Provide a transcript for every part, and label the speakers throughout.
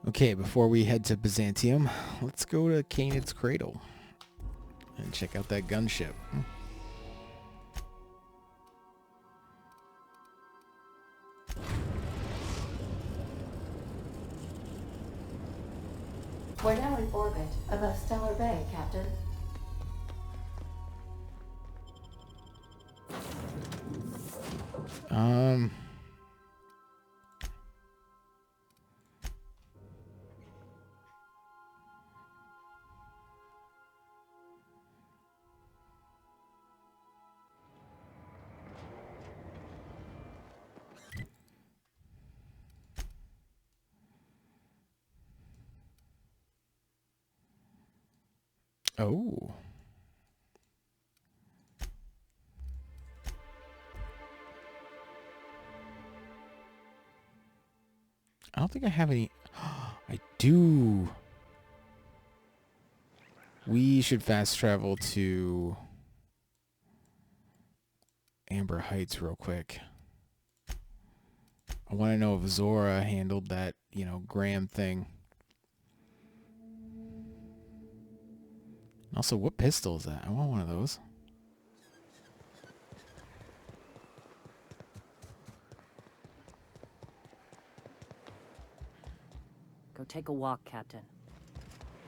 Speaker 1: Okay, before we head to Byzantium, let's go to Canid's Cradle and check out that gunship.
Speaker 2: We're now in orbit above Stellar Bay, Captain.
Speaker 1: Oh. I don't think I have any. I do. We should fast travel to Amber Heights real quick. I want to know if Zora handled that, Graham thing. Also, what pistol is that? I want one of those.
Speaker 3: Go take a walk, Captain.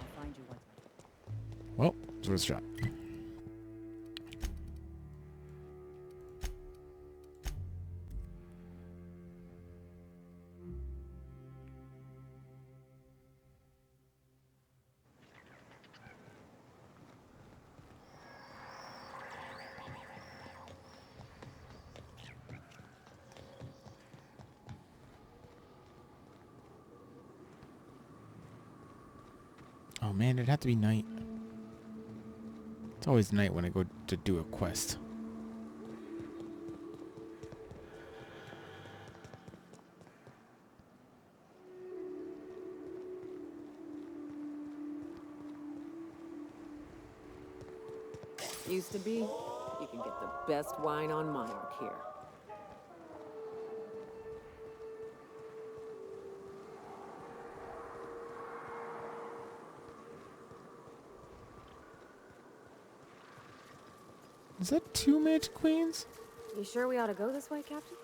Speaker 3: I'll find you once.
Speaker 1: Well, Zora's shot. Oh man, it'd have to be night. It's always night when I go to do a quest.
Speaker 4: Used to be, you can get the best wine on Monarch here.
Speaker 1: Is that 2 Magic Queens?
Speaker 5: You sure we ought to go this way, Captain?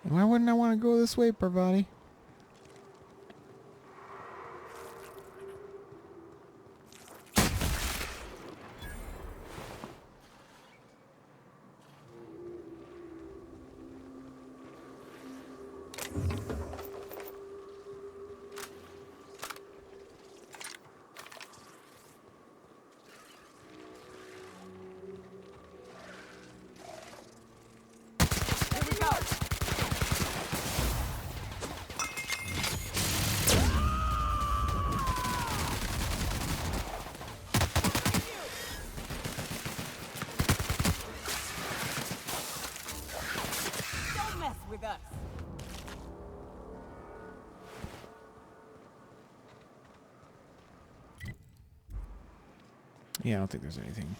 Speaker 1: Why wouldn't I want to go this way, Parvati? Yeah, I don't think there's anything.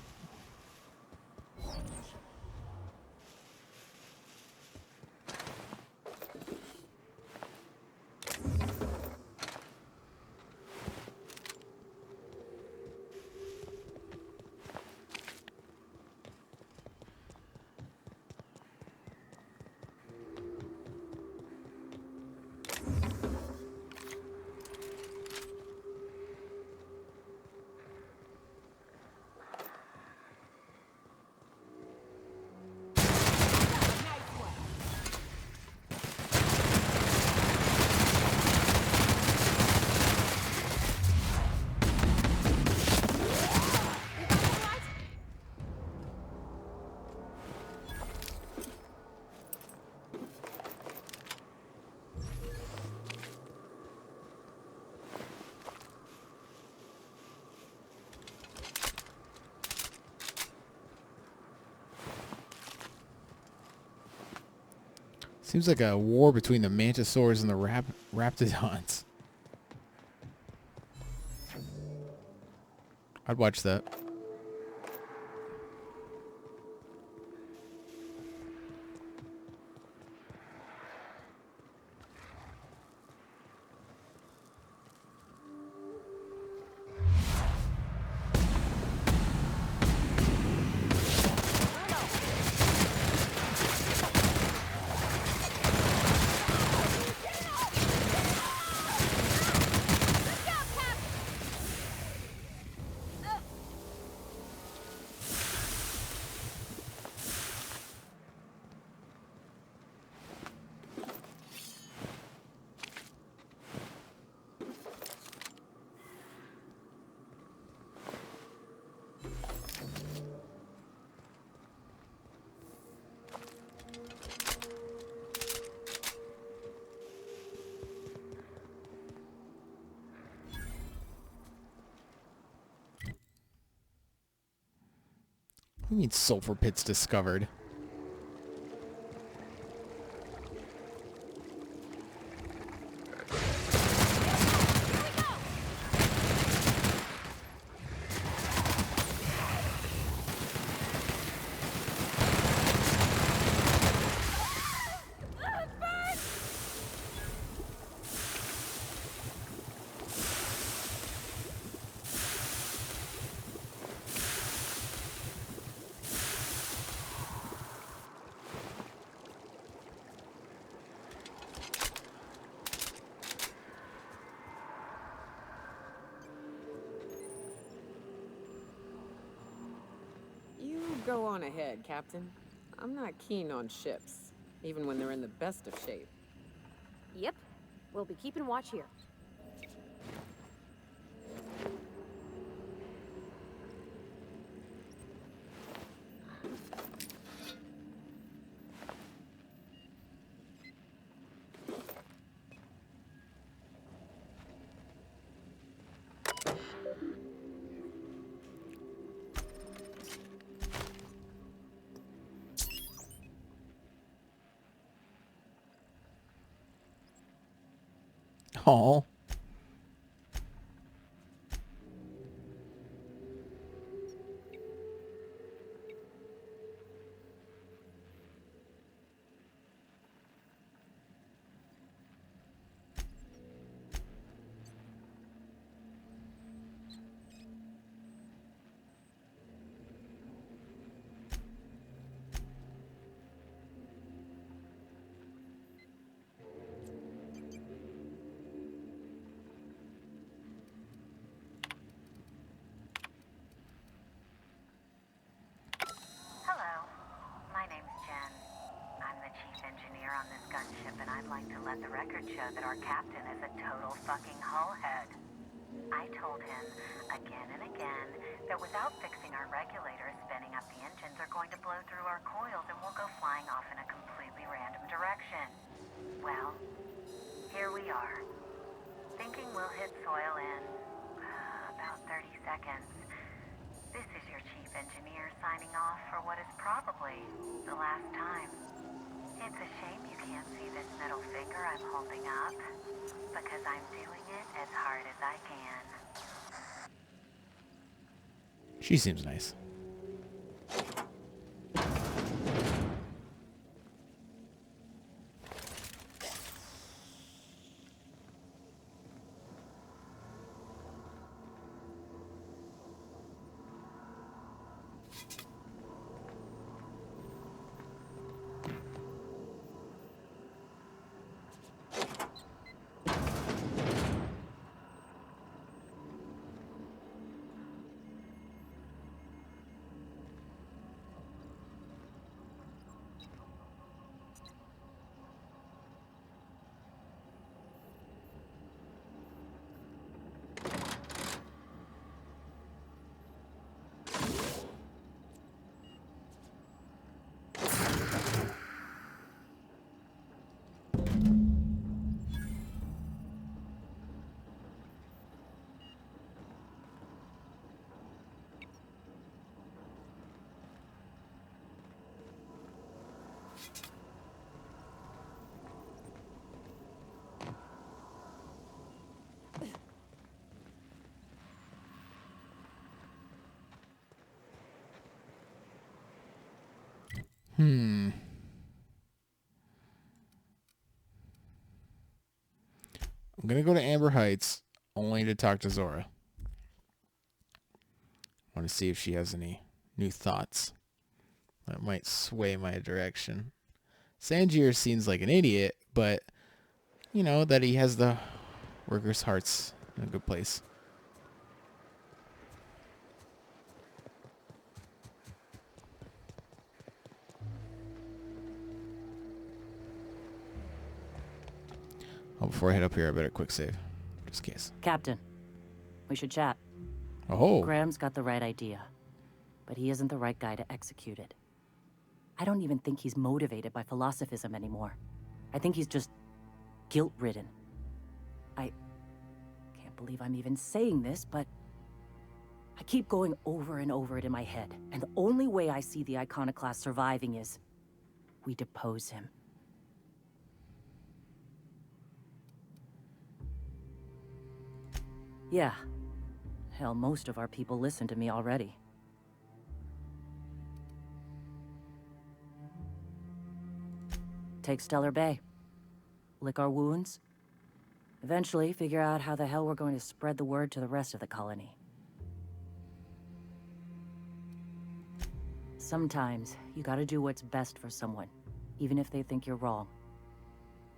Speaker 1: Seems like a war between the mantisaurs and the raptidons. I'd watch that. What do you mean sulfur pits discovered?
Speaker 4: You go on ahead, Captain. I'm not keen on ships, even when they're in the best of shape.
Speaker 5: Yep. We'll be keeping watch here.
Speaker 1: Oh.
Speaker 6: Hello, my name's Jen. I'm the chief engineer on this gunship, and I'd like to let the record show that our captain is a total fucking hullhead. I told him again and again that without fixing our regulators, spinning up the engines are going to blow through our coils and we'll go flying off in a completely random direction. Well, here we are, thinking we'll hit soil in about 30 seconds. This is your chief engineer signing off for what is probably the last time. It's a shame you can't see this middle finger I'm holding up, because I'm doing it as hard as I can.
Speaker 1: She seems nice. I'm gonna go to Amber Heights only to talk to Zora. I want to see if she has any new thoughts that might sway my direction. Sangier seems like an idiot, but you know that he has the workers' hearts in a good place. Oh, before I head up here, I better quick save, just in case.
Speaker 3: Captain, we should chat.
Speaker 1: Oh,
Speaker 3: Graham's got the right idea, but he isn't the right guy to execute it. I don't even think he's motivated by philosophism anymore. I think he's just guilt-ridden. I can't believe I'm even saying this, but I keep going over and over it in my head, and the only way I see the Iconoclast surviving is we depose him. Yeah. Hell, most of our people listen to me already. Take Stellar Bay. Lick our wounds. Eventually, figure out how the hell we're going to spread the word to the rest of the colony. Sometimes, you gotta do what's best for someone, even if they think you're wrong.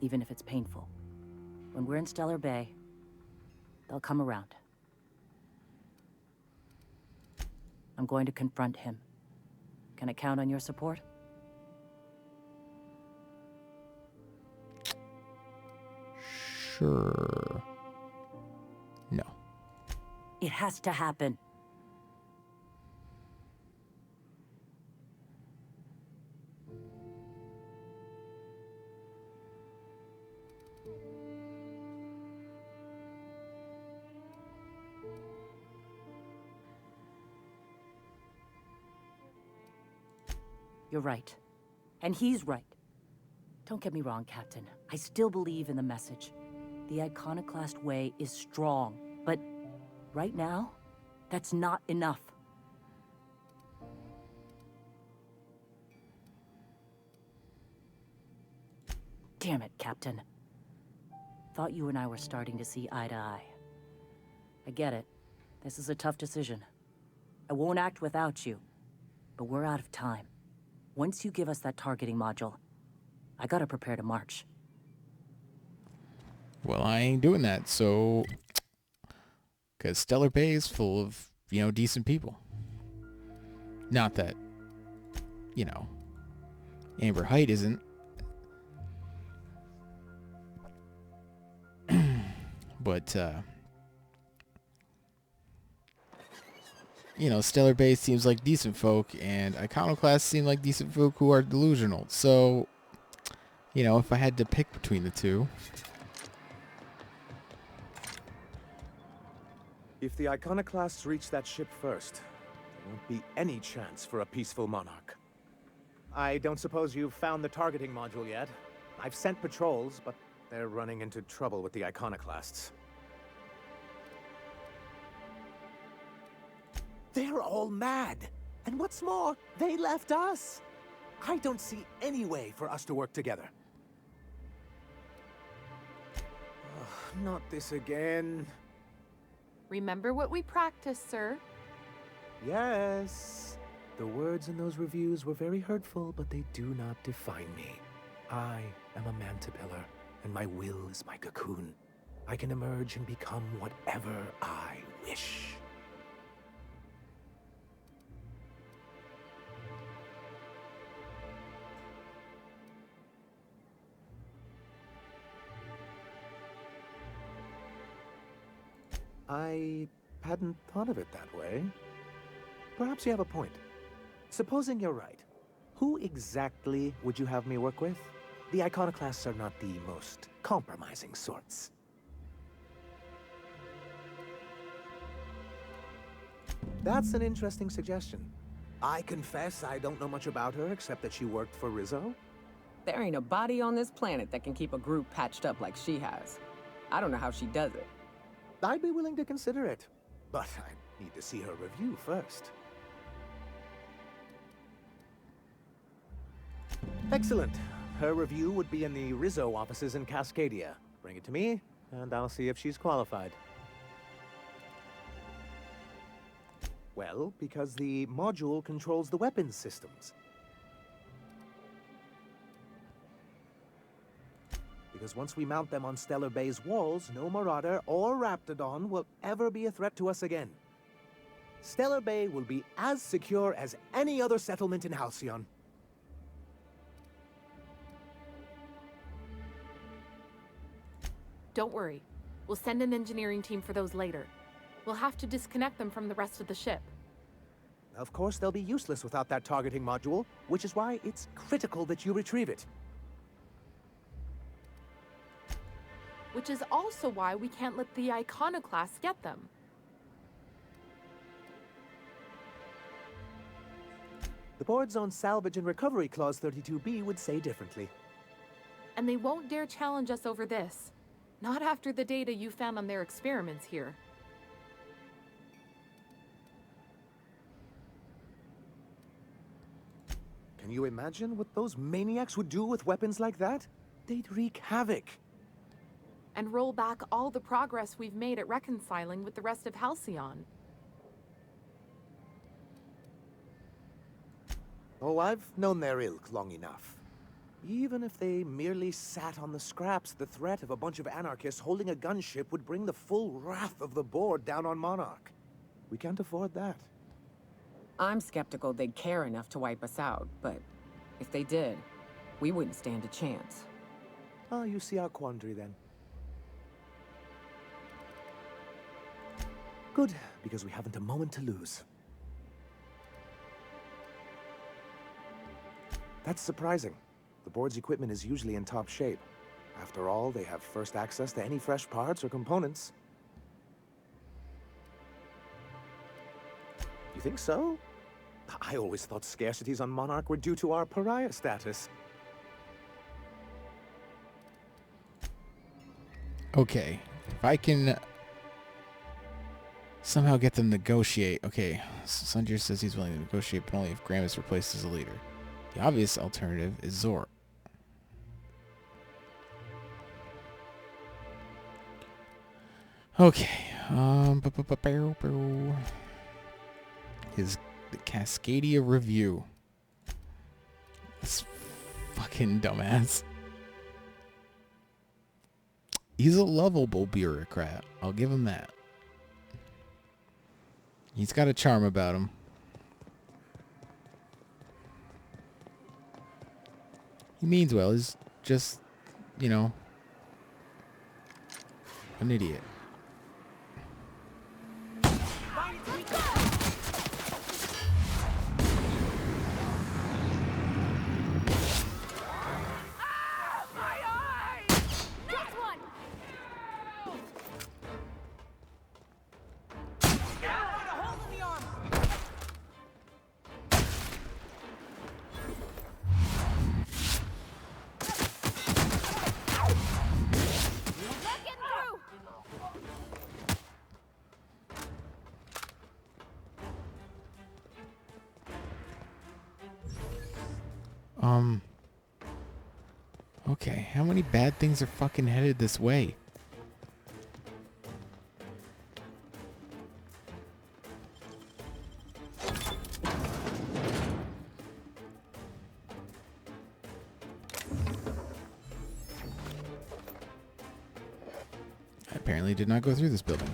Speaker 3: Even if it's painful. When we're in Stellar Bay, they'll come around. I'm going to confront him. Can I count on your support?
Speaker 1: sure. No.
Speaker 3: It has to happen. You're right. And he's right. Don't get me wrong, Captain. I still believe in the message. The Iconoclast way is strong, but right now, that's not enough. Damn it, Captain. Thought you and I were starting to see eye to eye. I get it. This is a tough decision. I won't act without you, but we're out of time. Once you give us that targeting module, I gotta prepare to march.
Speaker 1: Well, I ain't doing that, so... Because Stellar Bay is full of, you know, decent people. Not that, you know, Amber Height isn't. But, you know, Stellar Bay seems like decent folk, and Iconoclasts seem like decent folk who are delusional. So, you know, if I had to pick between the two...
Speaker 7: If the Iconoclasts reach that ship first, there won't be any chance for a peaceful monarch.
Speaker 8: I don't suppose you've found the targeting module yet. I've sent patrols, but they're running into trouble with the Iconoclasts. They're all mad! And what's more, they left us! I don't see any way for us to work together. Ugh, not this again.
Speaker 9: Remember what we practiced, sir.
Speaker 8: Yes. The words in those reviews were very hurtful, but they do not define me. I am a mantipillar, and my will is my cocoon. I can emerge and become whatever I wish. I hadn't thought of it that way. Perhaps you have a point. Supposing you're right, who exactly would you have me work with? The Iconoclasts are not the most compromising sorts. That's an interesting suggestion. I confess I don't know much about her except that she worked for Rizzo.
Speaker 4: There ain't a body on this planet that can keep a group patched up like she has. I don't know how she does it.
Speaker 8: I'd be willing to consider it, but I need to see her review first. Excellent. Her review would be in the Rizzo offices in Cascadia. Bring it to me, and I'll see if she's qualified. Well, because the module controls the weapons systems. Because once we mount them on Stellar Bay's walls, no Marauder or Raptidon will ever be a threat to us again. Stellar Bay will be as secure as any other settlement in Halcyon.
Speaker 9: Don't worry. We'll send an engineering team for those later. We'll have to disconnect them from the rest of the ship.
Speaker 8: Of course, they'll be useless without that targeting module, which is why it's critical that you retrieve it.
Speaker 9: Which is also why we can't let the Iconoclasts get them.
Speaker 8: The board's own salvage and recovery clause 32B would say differently.
Speaker 9: And they won't dare challenge us over this. Not after the data you found on their experiments here.
Speaker 8: Can you imagine what those maniacs would do with weapons like that? They'd wreak havoc.
Speaker 9: And roll back all the progress we've made at reconciling with the rest of Halcyon.
Speaker 8: Oh, I've known their ilk long enough. Even if they merely sat on the scraps, the threat of a bunch of anarchists holding a gunship would bring the full wrath of the board down on Monarch. We can't afford that.
Speaker 4: I'm skeptical they'd care enough to wipe us out, but if they did, we wouldn't stand a chance.
Speaker 8: Ah, you see our quandary then. Good, because we haven't a moment to lose. That's surprising. The board's equipment is usually in top shape. After all, they have first access to any fresh parts or components. You think so? I always thought scarcities on Monarch were due to our pariah status.
Speaker 1: Okay, if I can somehow get them to negotiate. Okay, Sanjir says he's willing to negotiate, but only if Graham is replaced as a leader. The obvious alternative is Zor. Okay, his the Cascadia review. This fucking dumbass. He's a lovable bureaucrat. I'll give him that. He's got a charm about him. He means well. He's just, you know, an idiot. Okay, how many bad things are fucking headed this way? I apparently did not go through this building.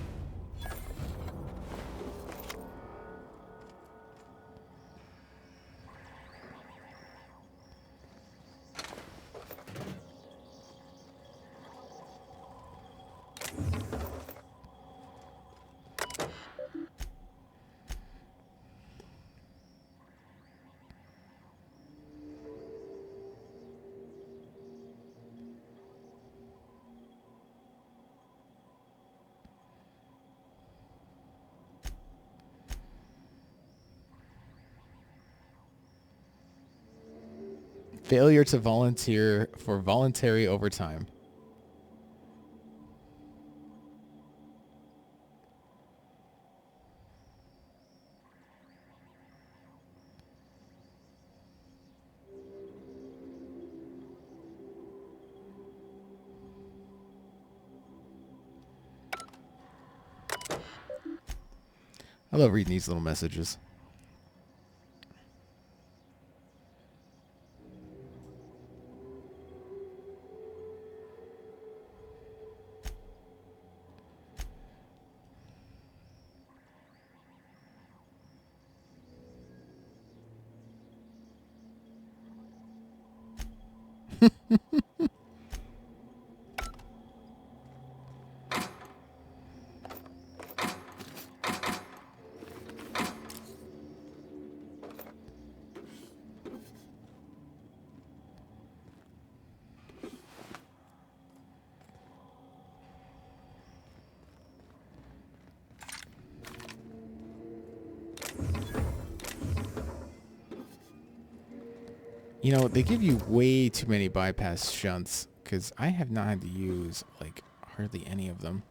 Speaker 1: Failure to volunteer for voluntary overtime. I love reading these little messages. You know, they give you way too many bypass shunts because I have not had to use, like, hardly any of them.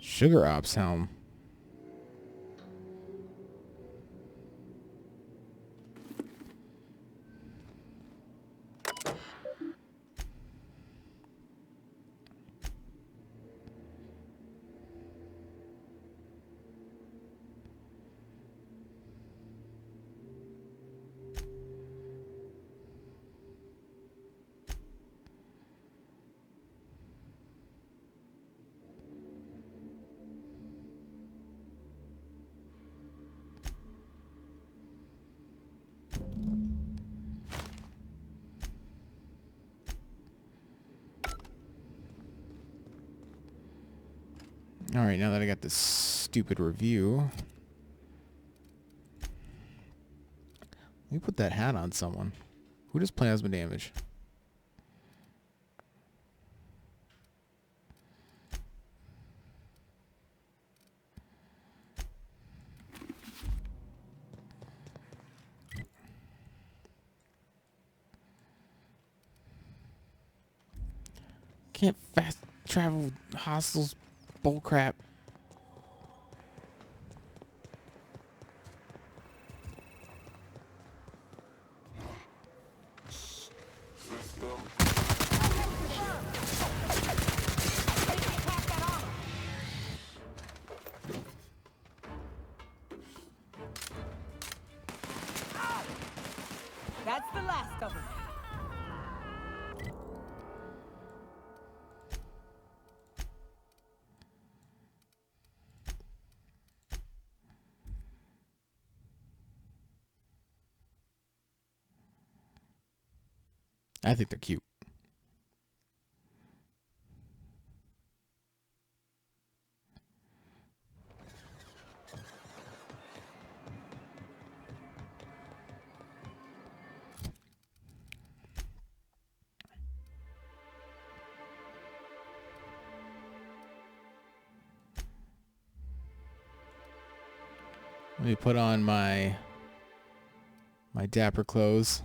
Speaker 1: Sugar Ops helm. All right, now that I got this stupid review, let me put that hat on someone. Who does plasma damage? Can't fast travel hostiles. Bullcrap.
Speaker 4: That's the last of them.
Speaker 1: I think they're cute. Let me put on my dapper clothes.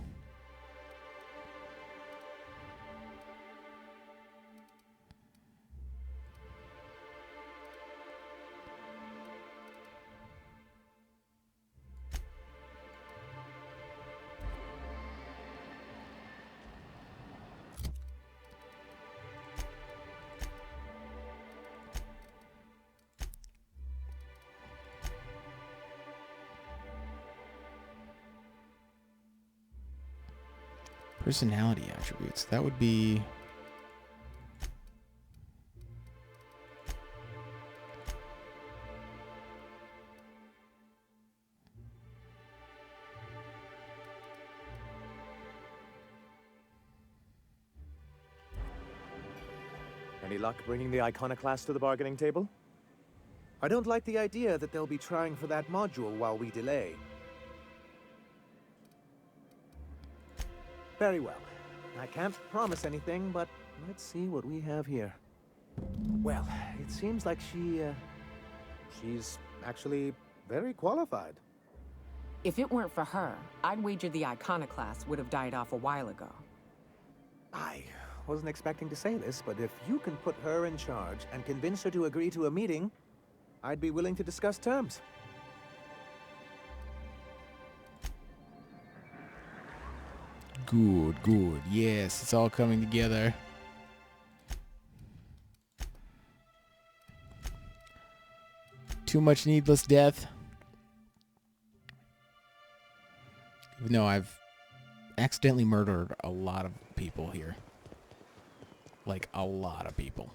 Speaker 1: Personality attributes. That would be...
Speaker 8: Any luck bringing the Iconoclast to the bargaining table? I don't like the idea that they'll be trying for that module while we delay. Very well. I can't promise anything, but let's see what we have here. Well, it seems like she's actually very qualified.
Speaker 4: If it weren't for her, I'd wager the Iconoclast would have died off a while ago.
Speaker 8: I wasn't expecting to say this, but if you can put her in charge and convince her to agree to a meeting, I'd be willing to discuss terms.
Speaker 1: Good, good. Yes, it's all coming together. Too much needless death. Even though I've accidentally murdered a lot of people here. Like, a lot of people.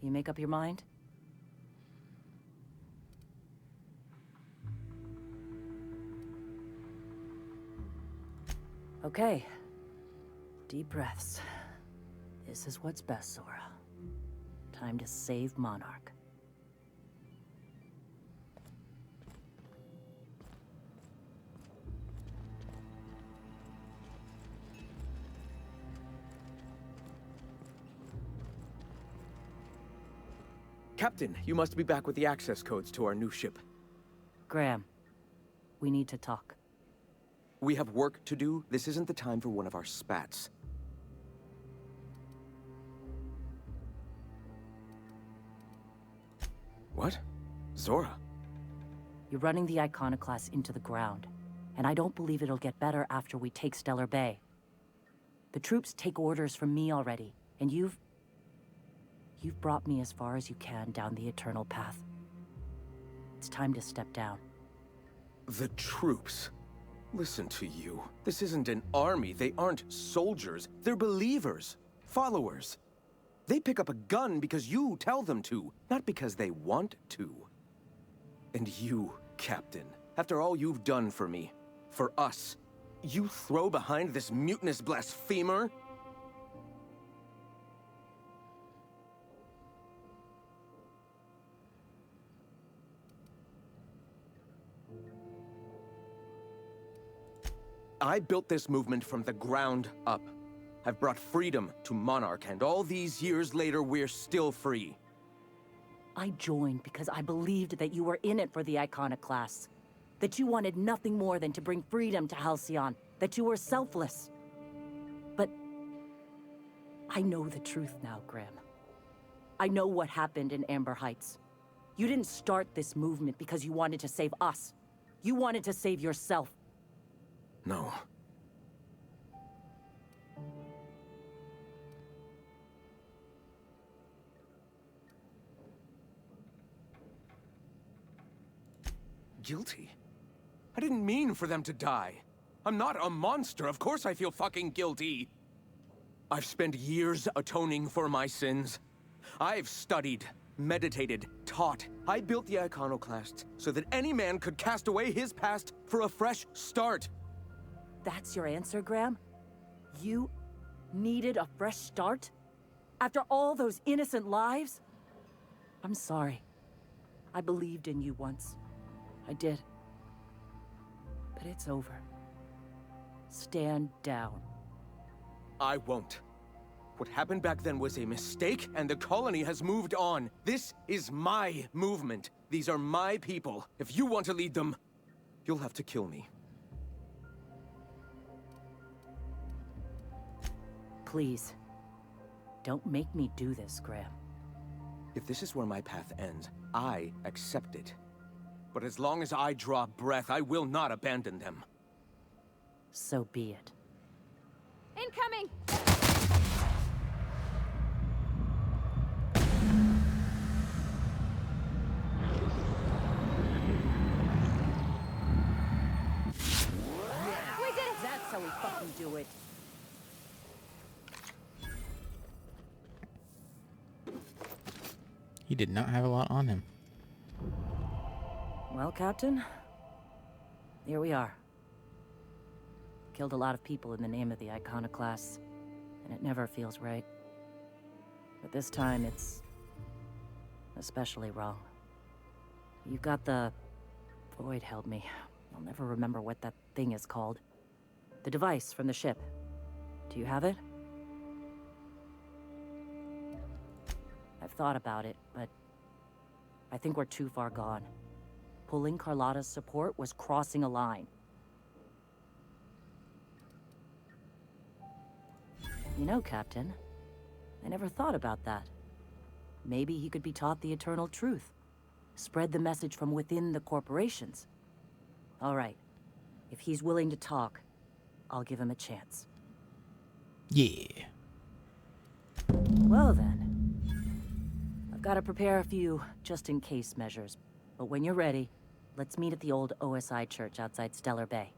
Speaker 3: You make up your mind? Okay. Deep breaths. This is what's best, Zora. Time to save Monarch.
Speaker 10: Captain, you must be back with the access codes to our new ship.
Speaker 3: Graham, we need to talk.
Speaker 10: We have work to do. This isn't the time for one of our spats. What? Zora?
Speaker 3: You're running the Iconoclast into the ground, and I don't believe it'll get better after we take Stellar Bay. The troops take orders from me already, and you've brought me as far as you can down the Eternal Path. It's time to step down.
Speaker 10: The troops? Listen to you. This isn't an army. They aren't soldiers. They're believers. Followers. They pick up a gun because you tell them to, not because they want to. And you, Captain, after all you've done for me, for us, you throw behind this mutinous blasphemer? I built this movement from the ground up. I've brought freedom to Monarch, and all these years later, we're still free.
Speaker 3: I joined because I believed that you were in it for the Iconoclasts. That you wanted nothing more than to bring freedom to Halcyon. That you were selfless. But I know the truth now, Graham. I know what happened in Amber Heights. You didn't start this movement because you wanted to save us. You wanted to save yourself.
Speaker 10: No. Guilty? I didn't mean for them to die. I'm not a monster. Of course I feel fucking guilty. I've spent years atoning for my sins. I've studied, meditated, taught. I built the Iconoclasts so that any man could cast away his past for a fresh start.
Speaker 3: That's your answer, Graham? You needed a fresh start? After all those innocent lives? I'm sorry. I believed in you once. I did. But it's over. Stand down.
Speaker 10: I won't. What happened back then was a mistake, and the colony has moved on. This is my movement. These are my people. If you want to lead them, you'll have to kill me.
Speaker 3: Please. Don't make me do this, Graham.
Speaker 10: If this is where my path ends, I accept it. But as long as I draw breath, I will not abandon them.
Speaker 3: So be it.
Speaker 5: Incoming!
Speaker 3: We did it! That's how we fucking do it.
Speaker 1: He did not have a lot on him.
Speaker 3: Well, Captain, here we are. Killed a lot of people in the name of the Iconoclasts, and it never feels right. But this time, it's especially wrong. You got the... Void held me. I'll never remember what that thing is called. The device from the ship. Do you have it? I've thought about it, but I think we're too far gone. Pulling Carlotta's support was crossing a line. You know, Captain, I never thought about that. Maybe he could be taught the eternal truth. Spread the message from within the corporations. All right. If he's willing to talk, I'll give him a chance.
Speaker 1: Yeah.
Speaker 3: Well then. I've got to prepare a few just-in-case measures. But when you're ready, let's meet at the old OSI church outside Stellar Bay.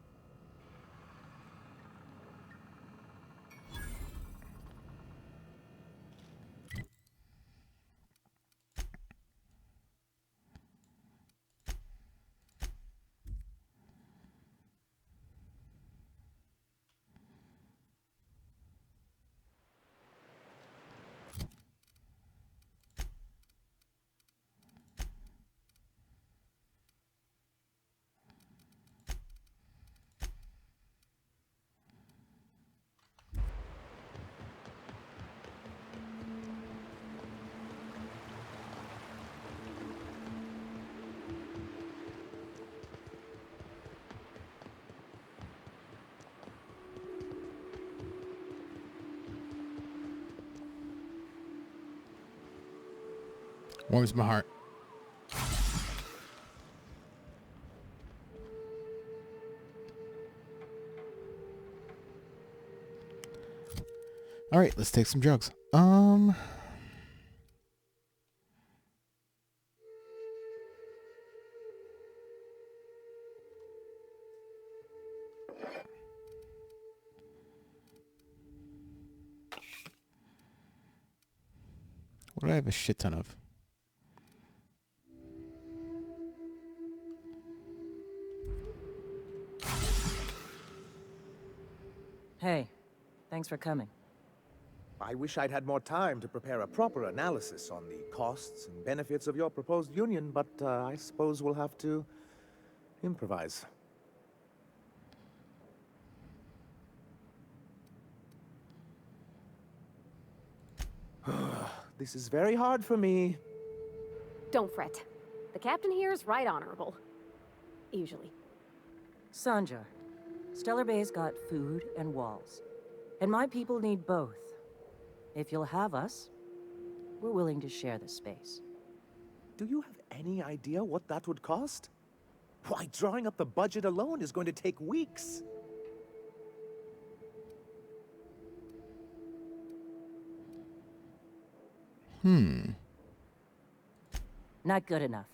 Speaker 1: Warms my heart. All right, let's take some drugs. What do I have a shit ton of?
Speaker 3: Hey, thanks for coming.
Speaker 8: I wish I'd had more time to prepare a proper analysis on the costs and benefits of your proposed union, but I suppose we'll have to improvise. This is very hard for me.
Speaker 5: Don't fret. The captain here is right honorable. Usually.
Speaker 3: Sanja, Stellar Bay's got food and walls. And my people need both. If you'll have us, we're willing to share the space.
Speaker 8: Do you have any idea what that would cost? Why, drawing up the budget alone is going to take weeks.
Speaker 3: Not good enough.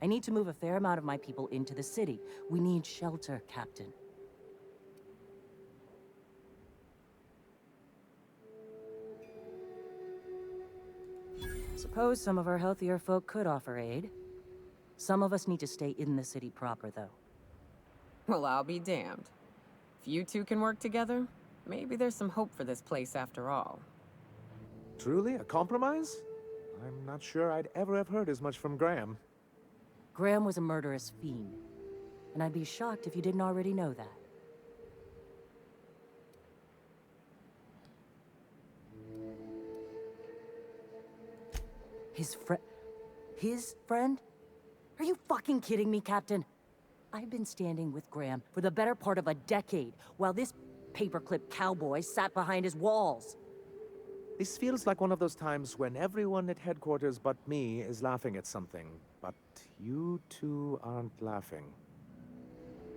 Speaker 3: I need to move a fair amount of my people into the city. We need shelter, Captain. Suppose some of our healthier folk could offer aid. Some of us need to stay in the city proper, though.
Speaker 4: Well, I'll be damned. If you two can work together, maybe there's some hope for this place after all.
Speaker 8: Truly, a compromise? I'm not sure I'd ever have heard as much from Graham.
Speaker 3: Graham was a murderous fiend, and I'd be shocked if you didn't already know that. His friend? Are you fucking kidding me, Captain? I've been standing with Graham for the better part of a decade, while this paperclip cowboy sat behind his walls.
Speaker 8: This feels like one of those times when everyone at headquarters but me is laughing at something, but you two aren't laughing.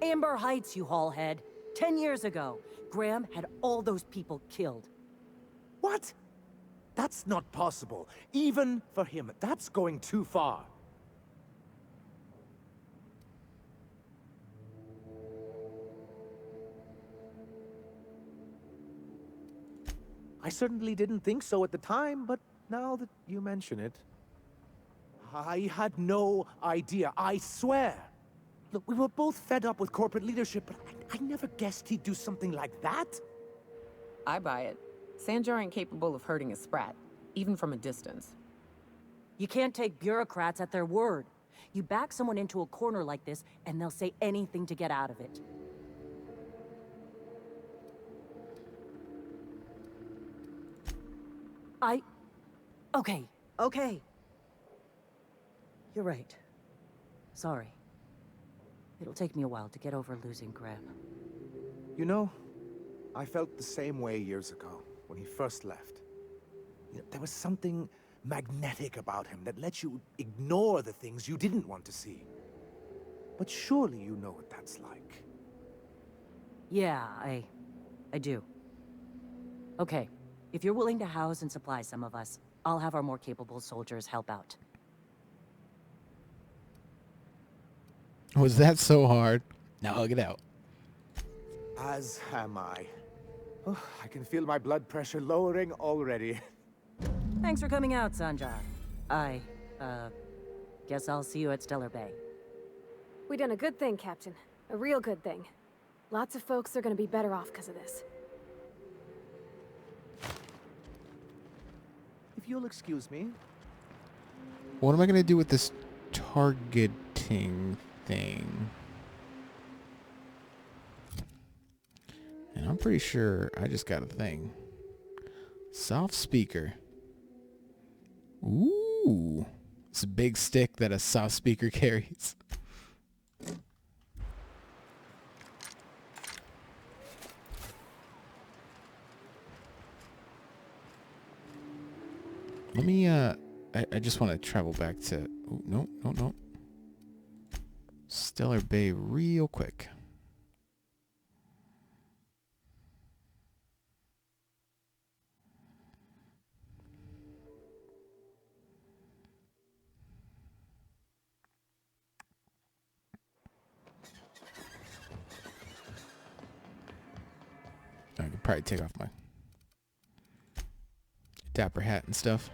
Speaker 3: Amber Heights, you haulhead. 10 years ago, Graham had all those people killed.
Speaker 8: What? That's not possible. Even for him, that's going too far. I certainly didn't think so at the time, but now that you mention it... I had no idea, I swear. Look, we were both fed up with corporate leadership, but I never guessed he'd do something like that.
Speaker 4: I buy it. Sanjar ain't capable of hurting a sprat, even from a distance.
Speaker 3: You can't take bureaucrats at their word. You back someone into a corner like this, and they'll say anything to get out of it. Okay. You're right. Sorry. It'll take me a while to get over losing Graham.
Speaker 8: You know, I felt the same way years ago, when when he first left. You know, there was something magnetic about him that lets you ignore the things you didn't want to see. But surely you know what that's like.
Speaker 3: Yeah, I do. Okay, if you're willing to house and supply some of us, I'll have our more capable soldiers help out.
Speaker 1: Was that so hard? Now hug it out.
Speaker 8: As am I. Oh, I can feel my blood pressure lowering already.
Speaker 3: Thanks for coming out, Sanjar. I, guess I'll see you at Stellar Bay.
Speaker 5: We done a good thing, Captain. A real good thing. Lots of folks are gonna be better off because of this.
Speaker 8: If you'll excuse me.
Speaker 1: What am I gonna do with this targeting thing? And I'm pretty sure I just got a thing. Soft speaker. Ooh. It's a big stick that a soft speaker carries. Let me, I just want to travel back to... Oh, no. Stellar Bay real quick. I could probably take off my dapper hat and stuff.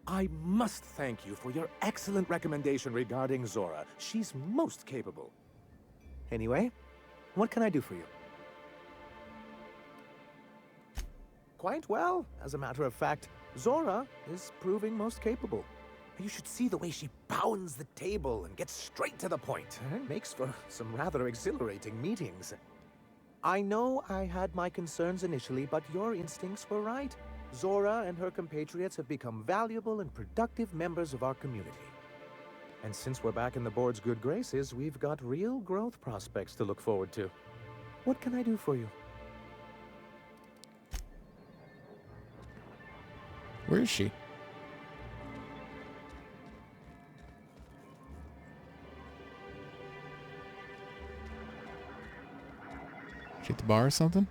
Speaker 8: I must thank you for your excellent recommendation regarding Zora. She's most capable. Anyway, what can I do for you? Quite well. As a matter of fact, Zora is proving most capable. You should see the way she pounds the table and gets straight to the point. It makes for some rather exhilarating meetings. I know I had my concerns initially, but your instincts were right. Zora and her compatriots have become valuable and productive members of our community. And since we're back in the board's good graces, we've got real growth prospects to look forward to. What can I do for you?
Speaker 1: Where is she? She at the bar or something?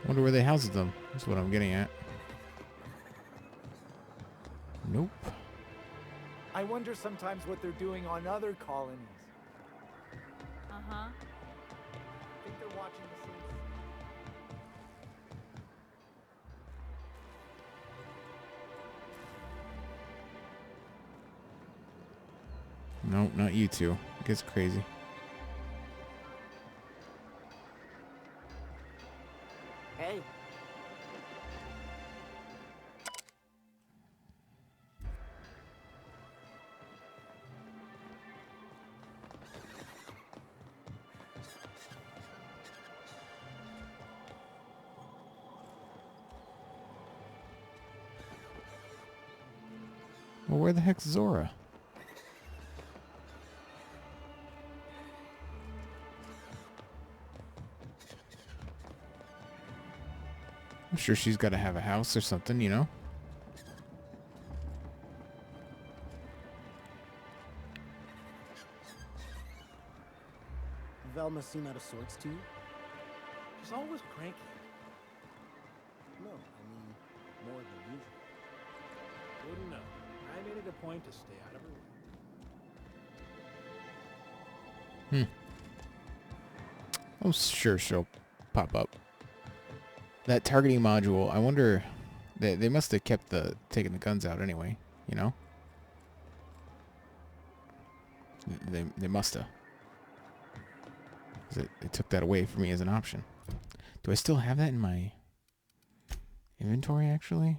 Speaker 1: Wonder where they housed them. That's what I'm getting at. Nope.
Speaker 11: I wonder sometimes what they're doing on other colonies.
Speaker 9: Uh-huh.
Speaker 11: Think they're watching the scenes.
Speaker 1: Nope, not you two. It gets crazy.
Speaker 11: Hey.
Speaker 1: Well, where the heck's Zora? I'm sure she's got to have a house or something, you know?
Speaker 11: Velma seem out of sorts to you? She's always cranky. No, I mean, more than usual. Wouldn't know. I made it a point to stay out of her way.
Speaker 1: I'm sure she'll pop up. That targeting module, I wonder... They must have kept taking the guns out anyway, you know? They must have. It took that away from me as an option. Do I still have that in my inventory, actually?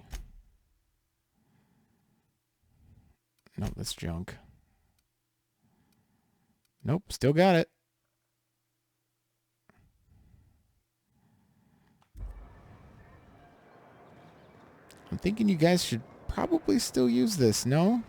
Speaker 1: Nope, that's junk. Nope, still got it. I'm thinking you guys should probably still use this, no?